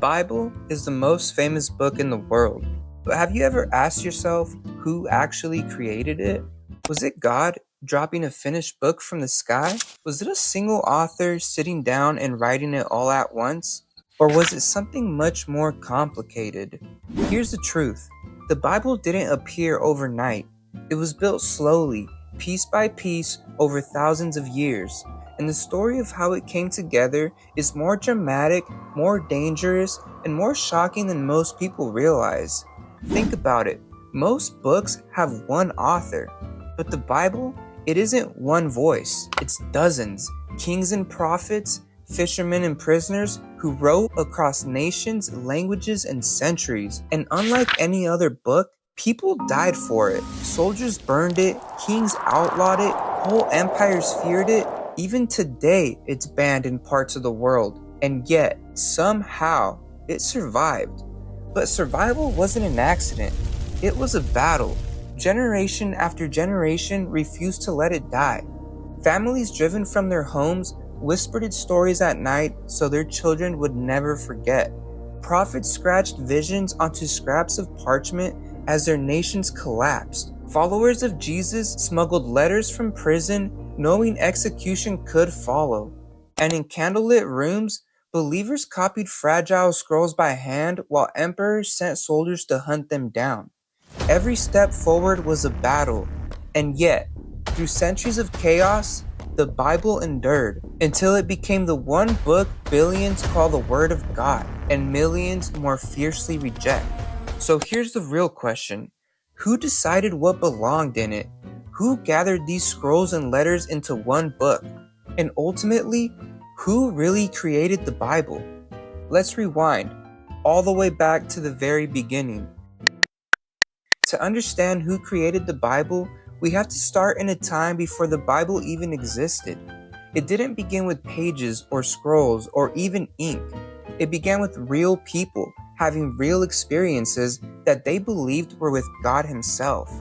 Bible is the most famous book in the world, but have you ever asked yourself who actually created it? Was it God dropping a finished book from the sky? Was it a single author sitting down and writing it all at once? Or was it something much more complicated? Here's the truth. The Bible didn't appear overnight. It was built slowly, piece by piece, over thousands of years. And the story of how it came together is more dramatic, more dangerous, and more shocking than most people realize. Think about it. Most books have one author, but the Bible, it isn't one voice. It's dozens, kings and prophets, fishermen and prisoners who wrote across nations, languages, and centuries. And unlike any other book, people died for it. Soldiers burned it, kings outlawed it, whole empires feared it. Even today, it's banned in parts of the world, and yet, somehow, it survived. But survival wasn't an accident. It was a battle. Generation after generation refused to let it die. Families driven from their homes whispered its stories at night so their children would never forget. Prophets scratched visions onto scraps of parchment as their nations collapsed. Followers of Jesus smuggled letters from prison knowing execution could follow. And in candlelit rooms, believers copied fragile scrolls by hand while emperors sent soldiers to hunt them down. Every step forward was a battle, and yet, through centuries of chaos, the Bible endured until it became the one book billions call the Word of God and millions more fiercely reject. So here's the real question. Who decided what belonged in it? Who gathered these scrolls and letters into one book? And ultimately, who really created the Bible? Let's rewind all the way back to the very beginning. To understand who created the Bible, we have to start in a time before the Bible even existed. It didn't begin with pages or scrolls or even ink. It began with real people having real experiences that they believed were with God Himself.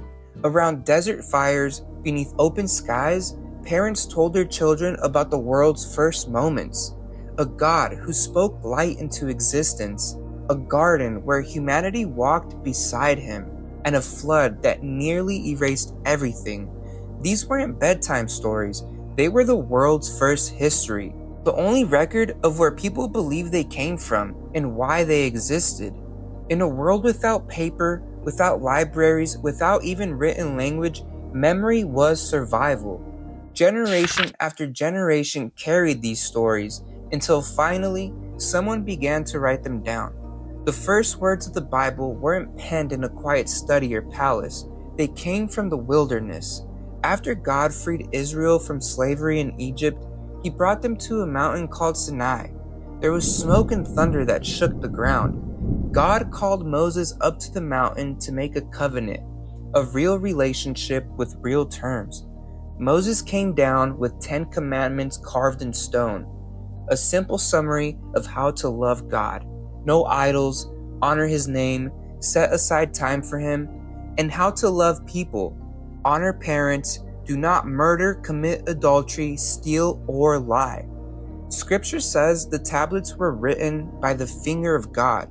Around desert fires, beneath open skies, parents told their children about the world's first moments. A God who spoke light into existence, a garden where humanity walked beside Him, and a flood that nearly erased everything. These weren't bedtime stories, they were the world's first history, the only record of where people believe they came from and why they existed. In a world without paper, without libraries, without even written language, memory was survival. Generation after generation carried these stories until finally someone began to write them down. The first words of the Bible weren't penned in a quiet study or palace. They came from the wilderness. After God freed Israel from slavery in Egypt, He brought them to a mountain called Sinai. There was smoke and thunder that shook the ground. God called Moses up to the mountain to make a covenant, a real relationship with real terms. Moses came down with 10 commandments carved in stone, a simple summary of how to love God. No idols, honor His name, set aside time for Him, and how to love people. Honor parents, do not murder, commit adultery, steal, or lie. Scripture says the tablets were written by the finger of God.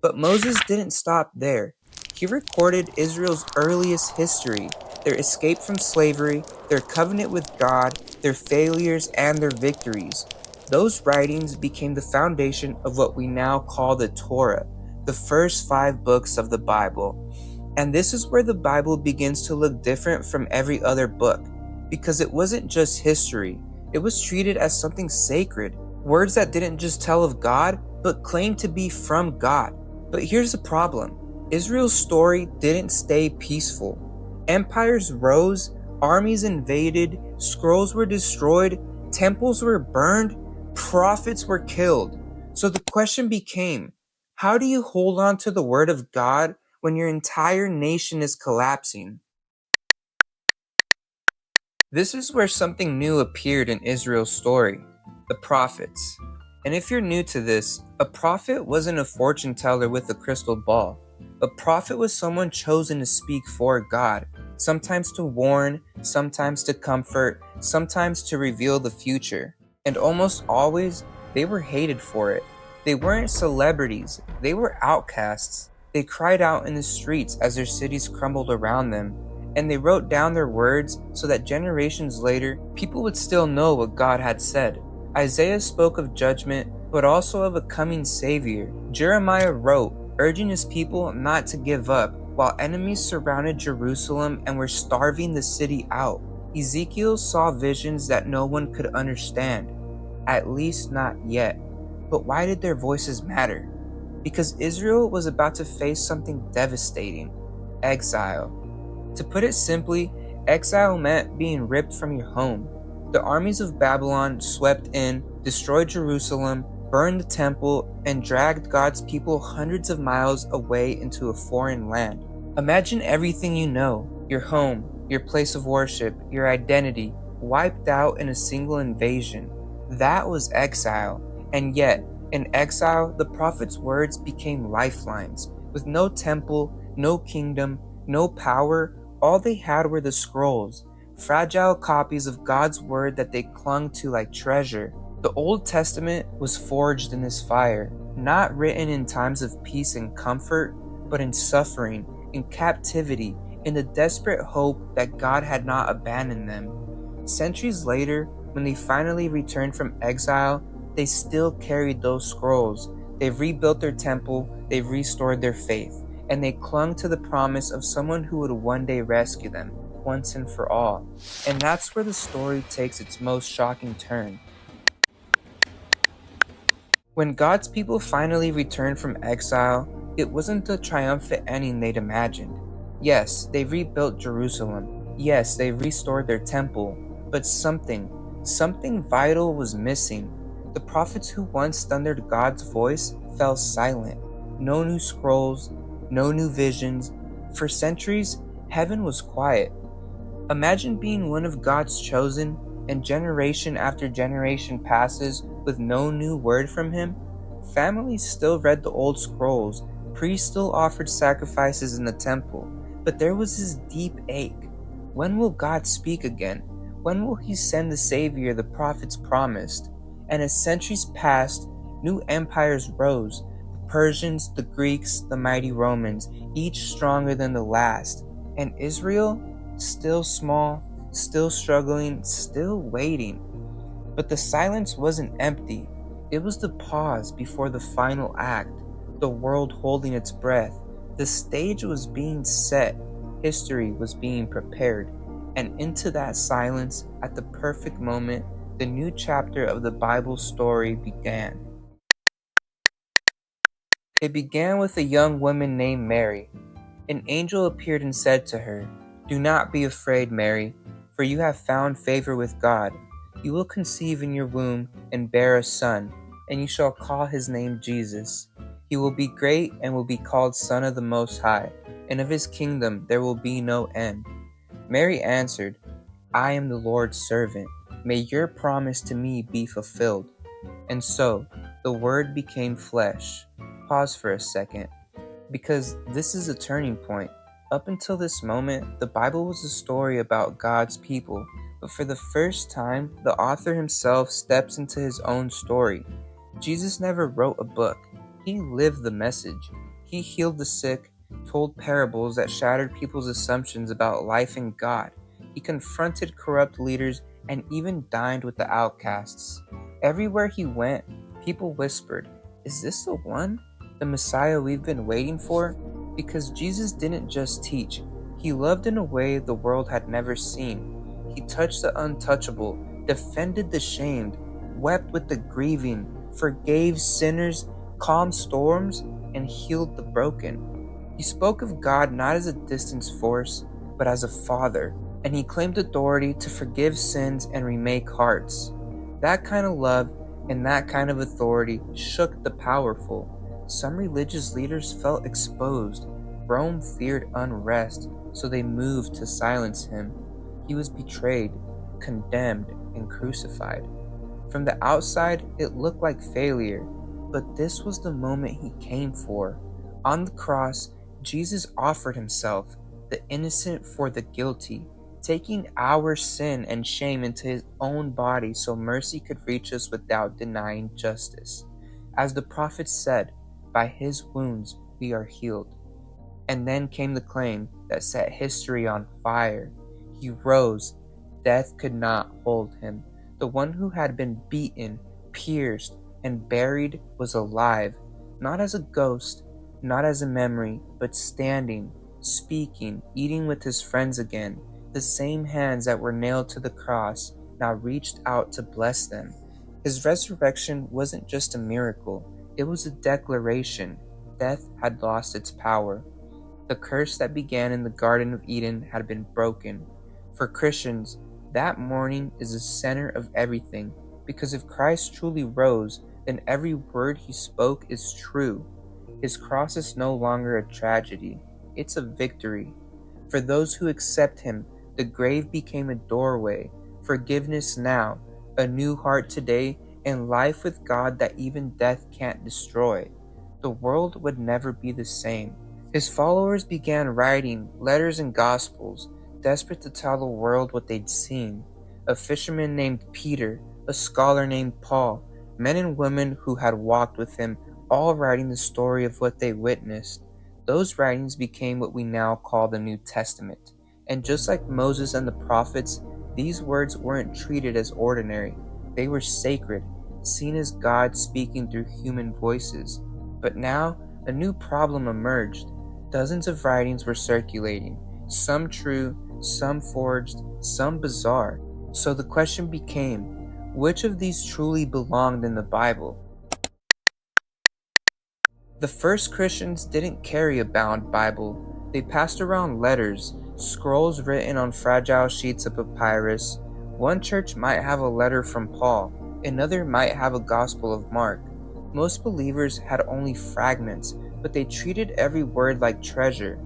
But Moses didn't stop there. He recorded Israel's earliest history, their escape from slavery, their covenant with God, their failures, and their victories. Those writings became the foundation of what we now call the Torah, the first 5 books of the Bible. And this is where the Bible begins to look different from every other book, because it wasn't just history. It was treated as something sacred, words that didn't just tell of God, but claimed to be from God. But here's the problem. Israel's story didn't stay peaceful. Empires rose, armies invaded, scrolls were destroyed, temples were burned, prophets were killed. So the question became, how do you hold on to the word of God when your entire nation is collapsing? This is where something new appeared in Israel's story, the prophets. And if you're new to this, a prophet wasn't a fortune teller with a crystal ball. A prophet was someone chosen to speak for God, sometimes to warn, sometimes to comfort, sometimes to reveal the future. And almost always, they were hated for it. They weren't celebrities, they were outcasts. They cried out in the streets as their cities crumbled around them, and they wrote down their words so that generations later, people would still know what God had said. Isaiah spoke of judgment, but also of a coming Savior. Jeremiah wrote, urging his people not to give up, while enemies surrounded Jerusalem and were starving the city out. Ezekiel saw visions that no one could understand, at least not yet. But why did their voices matter? Because Israel was about to face something devastating: exile. To put it simply, exile meant being ripped from your home. The armies of Babylon swept in, destroyed Jerusalem, burned the temple, and dragged God's people hundreds of miles away into a foreign land. Imagine everything you know, your home, your place of worship, your identity, wiped out in a single invasion. That was exile. And yet, in exile, the prophet's words became lifelines. With no temple, no kingdom, no power, all they had were the scrolls, fragile copies of God's word that they clung to like treasure. The Old Testament was forged in this fire, not written in times of peace and comfort, but in suffering, in captivity, in the desperate hope that God had not abandoned them. Centuries later, when they finally returned from exile, they still carried those scrolls. They've rebuilt their temple, they've restored their faith, and they clung to the promise of someone who would one day rescue them, once and for all. And that's where the story takes its most shocking turn. When God's people finally returned from exile, it wasn't the triumphant ending they'd imagined. Yes, they rebuilt Jerusalem. Yes, they restored their temple. But something vital was missing. The prophets who once thundered God's voice fell silent. No new scrolls, no new visions. For centuries, heaven was quiet. Imagine being one of God's chosen, and generation after generation passes with no new word from him. Families still read the old scrolls, priests still offered sacrifices in the temple, but there was this deep ache. When will God speak again? When will he send the Savior the prophets promised? And as centuries passed, new empires rose: the Persians, the Greeks, the mighty Romans, each stronger than the last. And Israel, still small, still struggling, still waiting. But the silence wasn't empty. It was the pause before the final act, the world holding its breath. The stage was being set, history was being prepared, and into that silence, at the perfect moment, the new chapter of the Bible story began. It began with a young woman named Mary. An angel appeared and said to her, "Do not be afraid, Mary, for you have found favor with God. You will conceive in your womb and bear a son, and you shall call his name Jesus. He will be great and will be called Son of the Most High, and of his kingdom there will be no end." Mary answered, "I am the Lord's servant. May your promise to me be fulfilled." And so, the Word became flesh. Pause for a second, because this is a turning point. Up until this moment, the Bible was a story about God's people, but for the first time, the author himself steps into his own story. Jesus never wrote a book. He lived the message. He healed the sick, told parables that shattered people's assumptions about life and God. He confronted corrupt leaders and even dined with the outcasts. Everywhere he went, people whispered, "Is this the one? The Messiah we've been waiting for?" Because Jesus didn't just teach. He loved in a way the world had never seen. He touched the untouchable, defended the shamed, wept with the grieving, forgave sinners, calmed storms, and healed the broken. He spoke of God not as a distant force, but as a father, and he claimed authority to forgive sins and remake hearts. That kind of love and that kind of authority shook the powerful. Some religious leaders felt exposed. Rome feared unrest, so they moved to silence him. He was betrayed, condemned, and crucified. From the outside, it looked like failure, but this was the moment he came for. On the cross, Jesus offered himself, the innocent for the guilty, taking our sin and shame into his own body so mercy could reach us without denying justice. As the prophets said, by his wounds we are healed. And then came the claim that set history on fire. He rose. Death could not hold him. The one who had been beaten, pierced, and buried was alive, not as a ghost, not as a memory, but standing, speaking, eating with his friends again. The same hands that were nailed to the cross now reached out to bless them. His resurrection wasn't just a miracle, it was a declaration. Death had lost its power. The curse that began in the Garden of Eden had been broken. For Christians, that morning is the center of everything, because if Christ truly rose, then every word he spoke is true. His cross is no longer a tragedy, it's a victory. For those who accept him, the grave became a doorway, forgiveness now, a new heart today, and life with God that even death can't destroy. The world would never be the same. His followers began writing letters and gospels, desperate to tell the world what they'd seen. A fisherman named Peter, a scholar named Paul, men and women who had walked with him, all writing the story of what they witnessed. Those writings became what we now call the New Testament. And just like Moses and the prophets, these words weren't treated as ordinary. They were sacred, seen as God speaking through human voices. But now, a new problem emerged. Dozens of writings were circulating, some true, some forged, some bizarre. So the question became, which of these truly belonged in the Bible? The first Christians didn't carry a bound Bible. They passed around letters, scrolls written on fragile sheets of papyrus. One church might have a letter from Paul, another might have a Gospel of Mark. Most believers had only fragments, but they treated every word like treasure.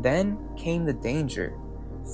Then came the danger.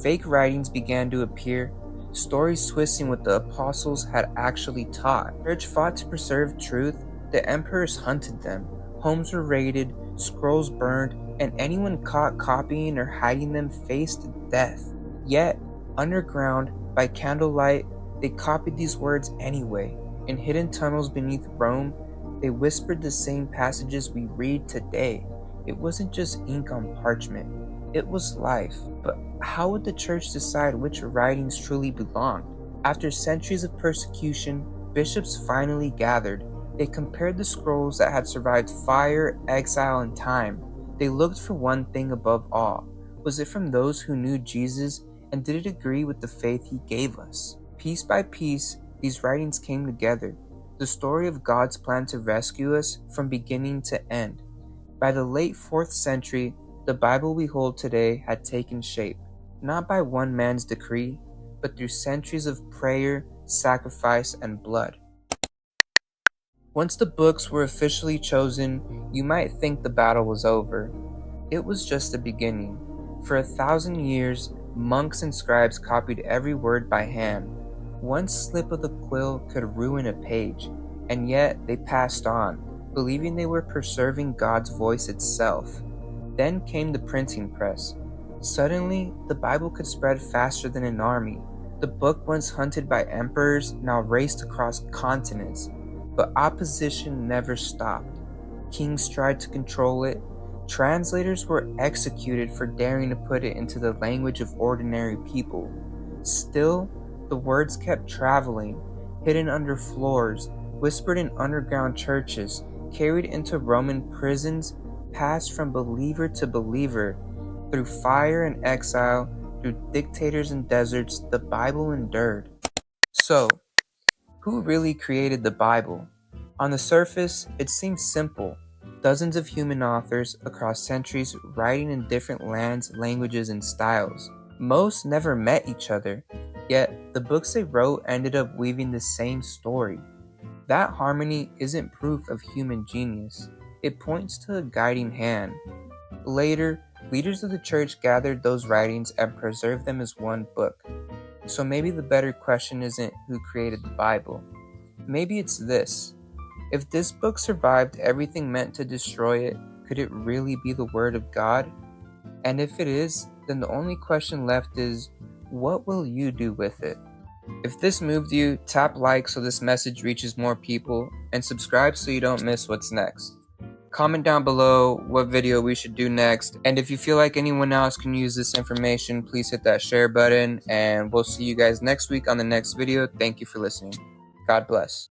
Fake writings began to appear, stories twisting what the apostles had actually taught. The church fought to preserve truth, the emperors hunted them, homes were raided, scrolls burned, and anyone caught copying or hiding them faced death. Yet, underground, by candlelight, they copied these words anyway. In hidden tunnels beneath Rome, they whispered the same passages we read today. It wasn't just ink on parchment, it was life. But how would the church decide which writings truly belonged? After centuries of persecution, bishops finally gathered. They compared the scrolls that had survived fire, exile, and time. They looked for one thing above all. Was it from those who knew Jesus, and did it agree with the faith he gave us? Piece by piece, these writings came together. The story of God's plan to rescue us from beginning to end. By the late 4th century, the Bible we hold today had taken shape, not by one man's decree, but through centuries of prayer, sacrifice, and blood. Once the books were officially chosen, you might think the battle was over. It was just the beginning. For 1,000 years, monks and scribes copied every word by hand. One slip of the quill could ruin a page, and yet they passed on, believing they were preserving God's voice itself. Then came the printing press. Suddenly, the Bible could spread faster than an army. The book, once hunted by emperors, now raced across continents. But opposition never stopped. Kings tried to control it. Translators were executed for daring to put it into the language of ordinary people. Still, the words kept traveling, hidden under floors, whispered in underground churches, carried into Roman prisons, passed from believer to believer. Through fire and exile, through dictators and deserts, the Bible endured. So, who really created the Bible? On the surface, it seems simple. Dozens of human authors across centuries writing in different lands, languages, and styles. Most never met each other, yet the books they wrote ended up weaving the same story. That harmony isn't proof of human genius. It points to a guiding hand. Later, leaders of the church gathered those writings and preserved them as one book. So maybe the better question isn't who created the Bible. Maybe it's this. If this book survived everything meant to destroy it, could it really be the Word of God? And if it is, then the only question left is, what will you do with it? If this moved you, tap like so this message reaches more people, and and subscribe so you don't miss what's next. Comment down below what video we should do next, and if you feel like anyone else can use this information, please hit that share button, and we'll see you guys next week on the next video. Thank you for listening. God bless.